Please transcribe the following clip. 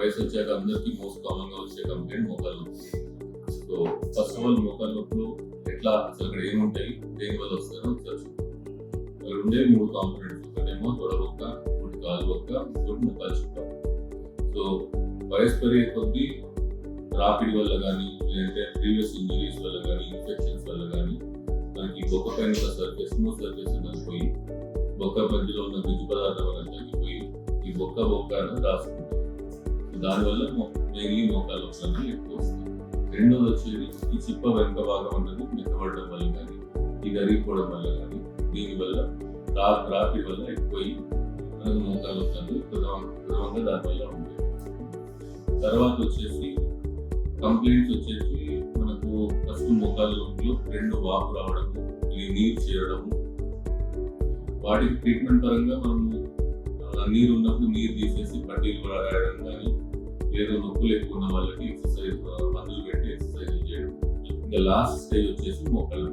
వయసు వచ్చాక అందరికీ మోస్ట్ కామన్ గా వచ్చే కంప్లైంట్ మోకాలు నొప్పి. సో ఫస్ట్ ఆఫ్ ఆల్ మోకాలు నొప్పులు ఎట్లా అసలు అక్కడ ఏముంటాయి, దేని వల్ల వస్తాయో ఒకసారి అక్కడ ఉండే 3 కాంపోనెంట్స్. ఒకటేమో తొడబొక్క, ఇంకోటి కాలు బొక్క, ఇంకోటి మోకాలు చుక్క. సో వయసు పెరిగే కొద్దీ రాపిడ్ వల్ల కానీ, లేదంటే ప్రీవియస్ ఇంజరీస్ వల్ల కానీ, ఇన్ఫెక్షన్స్ వల్ల కానీ మనకి బొక్క పైన ఉన్న సర్ఫేస్ అనేది పోయి బొక్క మధ్యలో ఉన్న గుజ్జు పదార్థం అనేది తగ్గిపోయి ఈ బొక్క అనేది రాసుకుంటుంది. దానివల్ల మెయిన్లీ మోకాలు నొప్పులు అనేవి ఎక్కువ వస్తాయి. రెండోది వచ్చేది ఈ చిప్ప వెనుక భాగం అనేది మెత్తబడడం వల్ల కానీ, ఇది అరిగిపోవడం వల్ల కానీ, దీనివల్ల రాపిడ్ వల్ల ఎక్కువ మనకు మోకాలు నొప్పులు ప్రధానంగా దానివల్ల ఉంటాయి. తర్వాత వచ్చేసి కంప్లైంట్స్ వచ్చేసి మనకు ఫస్ట్ మోకాలు నొప్పులు 2 వాపు రావడము, నీరు చేరడము. వాటికి ట్రీట్మెంట్ పరంగా మనము నీరు ఉన్నప్పుడు నీరు తీసేసి పట్టీలు రాయడం కానీ, లేదా నొప్పులు ఎక్కువ ఉన్న వాళ్ళకి ఎక్సర్సైజ్ మందులు పెట్టి ఎక్సర్సైజ్ చేయడం. ఇంకా లాస్ట్ స్టేజ్ వచ్చేసి మోకాలు